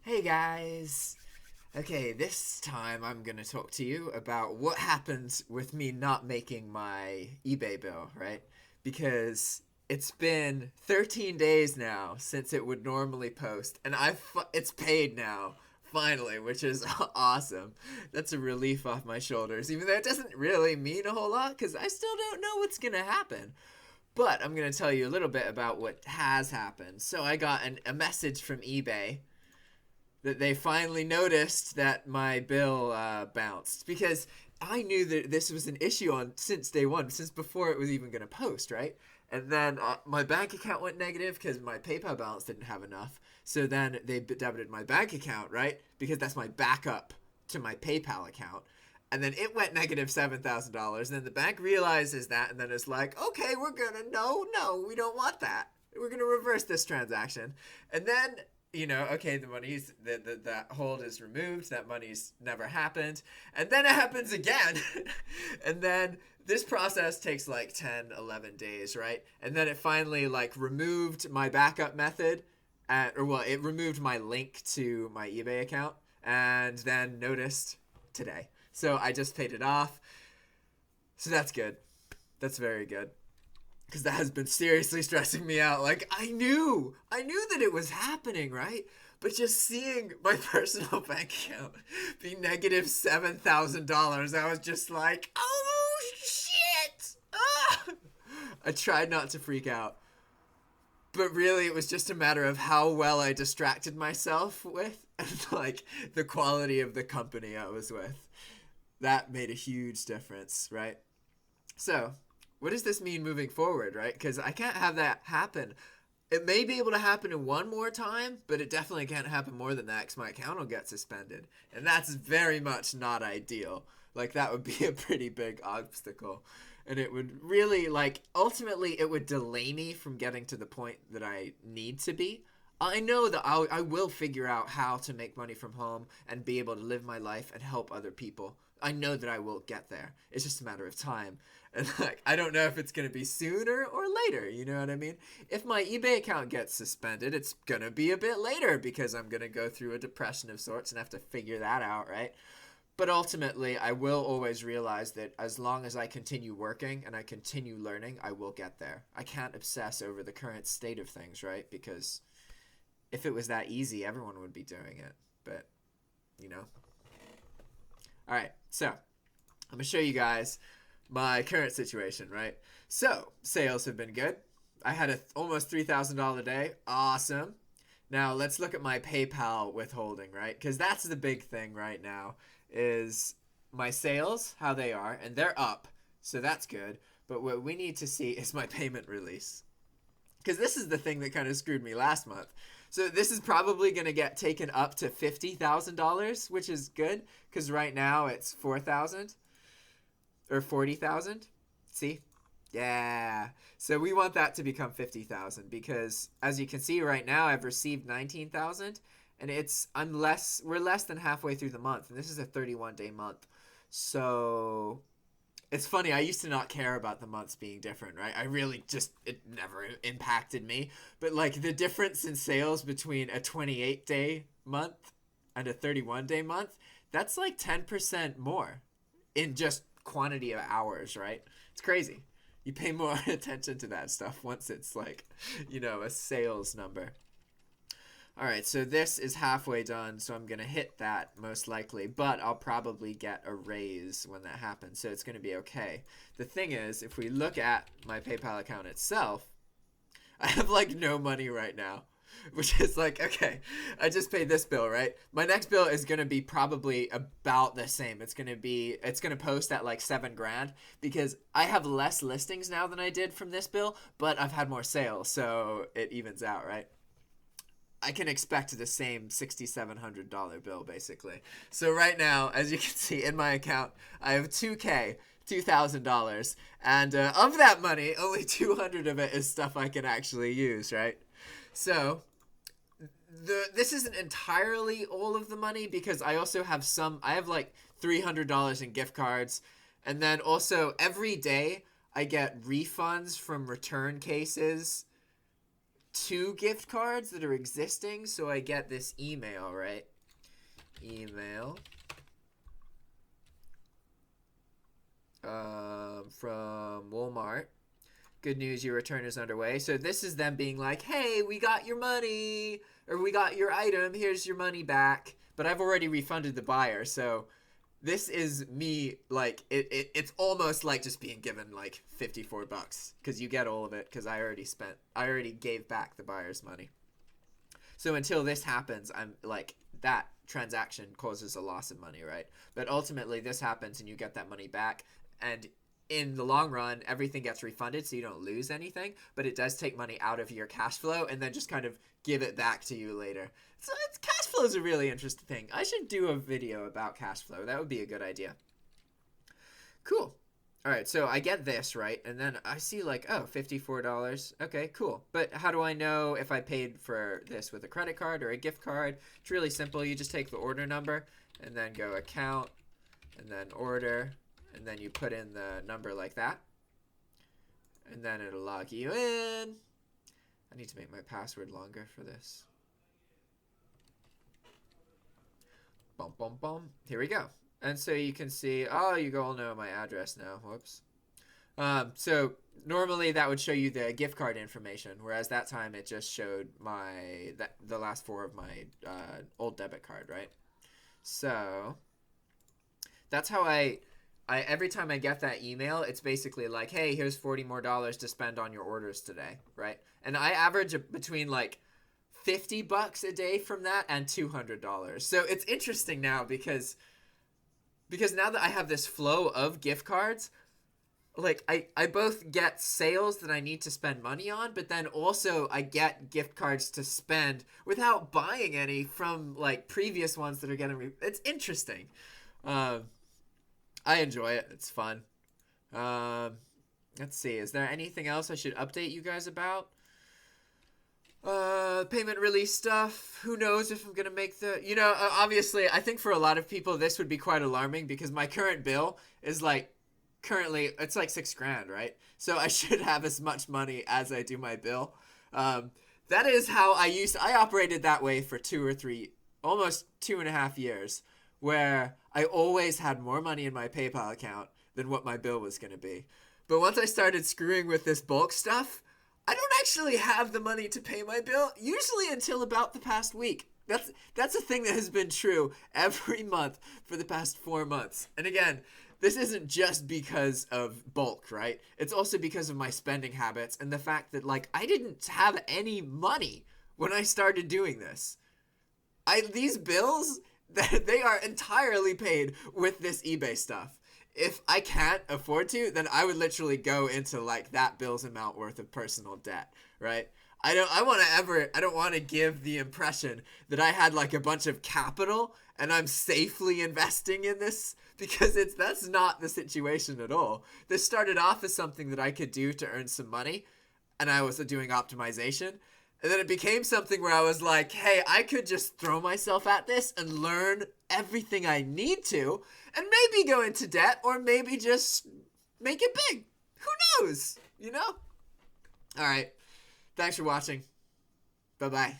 Hey guys! Okay, this time I'm gonna talk to you about what happened with me not making my eBay bill, right? Because it's been 13 days now since it would normally post, and it's paid now, finally, which is awesome. That's a relief off my shoulders, even though it doesn't really mean a whole lot, because I still don't know what's gonna happen. But I'm gonna tell you a little bit about what has happened. So I got a message from eBay that they finally noticed that my bill bounced, because I knew that this was an issue on since day one, since before it was even going to post, right? And then my bank account went negative because my PayPal balance didn't have enough. So then they debited my bank account, right? Because that's my backup to my PayPal account. And then it went negative $7,000. And then the bank realizes that and then it's like, okay, we're going to, no, we don't want that. We're going to reverse this transaction. And then okay, the money's that hold is removed, that money's never happened, and then it happens again. And then this process takes like 10, 11 days, right? And then it finally removed my backup method, it removed my link to my eBay account, and then noticed today. So I just paid it off. So that's good. That's very good. Because that has been seriously stressing me out. Like, I knew that it was happening, right? But just seeing my personal bank account be negative $7,000, I was just like, oh shit! Ah! I tried not to freak out, but really it was just a matter of how well I distracted myself with, and the quality of the company I was with. That made a huge difference, right? So, what does this mean moving forward, right? Because I can't have that happen. It may be able to happen in one more time, but it definitely can't happen more than that because my account will get suspended. And that's very much not ideal. That would be a pretty big obstacle. And it would really, ultimately, it would delay me from getting to the point that I need to be. I know that I will figure out how to make money from home and be able to live my life and help other people. I know that I will get there. It's just a matter of time. And I don't know if it's going to be sooner or later, you know what I mean? If my eBay account gets suspended, it's going to be a bit later because I'm going to go through a depression of sorts and have to figure that out, right? But ultimately, I will always realize that as long as I continue working and I continue learning, I will get there. I can't obsess over the current state of things, right? Because if it was that easy, everyone would be doing it. But, All right, so I'm going to show you guys my current situation, right? So, sales have been good. I had almost $3,000 day. Awesome. Now, let's look at my PayPal withholding, right? Because that's the big thing right now is my sales, how they are, and they're up. So that's good. But what we need to see is my payment release. Because this is the thing that kind of screwed me last month. So this is probably going to get taken up to $50,000, which is good because right now it's $4,000 or $40,000. See? Yeah. So we want that to become $50,000 because as you can see right now I've received $19,000 and we're less than halfway through the month, and this is a 31-day month. So it's funny, I used to not care about the months being different, right? It never impacted me. But the difference in sales between a 28-day month and a 31-day month, that's 10% more in just quantity of hours, right? It's crazy. You pay more attention to that stuff once it's a sales number. All right, so this is halfway done, so I'm going to hit that most likely, but I'll probably get a raise when that happens, so it's going to be okay. The thing is, if we look at my PayPal account itself, I have no money right now, which is okay, I just paid this bill, right? My next bill is going to be probably about the same. It's going to post at $7,000 because I have less listings now than I did from this bill, but I've had more sales, so it evens out, right? I can expect the same $6,700 bill basically. So right now, as you can see in my account, I have $2,000, and of that money, only 200 of it is stuff I can actually use, right? So this isn't entirely all of the money because I also have I have $300 in gift cards, and then also every day I get refunds from return cases 2 gift cards that are existing. So I get this email, right? Email from Walmart. Good news, your return is underway. So this is them being like, hey, we got your money, or we got your item, here's your money back. But I've already refunded the buyer, so this is me, like, it's almost like just being given like $54 because you get all of it because I already gave back the buyer's money. So until this happens, I'm like, that transaction causes a loss of money, right? But ultimately this happens and you get that money back, and in the long run everything gets refunded, so you don't lose anything, but it does take money out of your cash flow and then just kind of give it back to you later. So cash flow is a really interesting thing. I should do a video about cash flow. That would be a good idea. Cool. All right, so I get this, right? And then I see like, oh, $54. Okay, cool. But how do I know if I paid for this with a credit card or a gift card? It's really simple. You just take the order number and then go account and then order, and then you put in the number like that. And then it'll log you in. I need to make my password longer for this. Boom, boom, boom. Here we go. And so you can see, oh, you all know my address now. Whoops. So normally that would show you the gift card information, whereas that time it just showed the last 4 of my old debit card, right? So that's how I every time I get that email, it's basically like, hey, here's $40 more to spend on your orders today, right? And I average between like $50 a day from that and $200. So it's interesting now because now that I have this flow of gift cards, like I both get sales that I need to spend money on, but then also I get gift cards to spend without buying any from like previous ones that are getting it's interesting. I enjoy it. It's fun. Let's see. Is there anything else I should update you guys about? Payment release stuff. Who knows if I'm going to make the... obviously, I think for a lot of people, this would be quite alarming because my current bill is like... Currently, it's like $6,000, right? So I should have as much money as I do my bill. That is how I operated that way for 2 or 3, almost 2.5 years, where I always had more money in my PayPal account than what my bill was going to be. But once I started screwing with this bulk stuff, I don't actually have the money to pay my bill, usually until about the past week. That's a thing that has been true every month for the past 4 months. And again, this isn't just because of bulk, right? It's also because of my spending habits and the fact that, like, I didn't have any money when I started doing this. These bills, they are entirely paid with this eBay stuff. If I can't afford to, then I would literally go into like that bill's amount worth of personal debt, right? I don't want to give the impression that I had like a bunch of capital and I'm safely investing in this, because that's not the situation at all. This started off as something that I could do to earn some money, and I was doing optimization. And then it became something where I was like, hey, I could just throw myself at this and learn everything I need to, and maybe go into debt, or maybe just make it big. Who knows? All right. Thanks for watching. Bye-bye.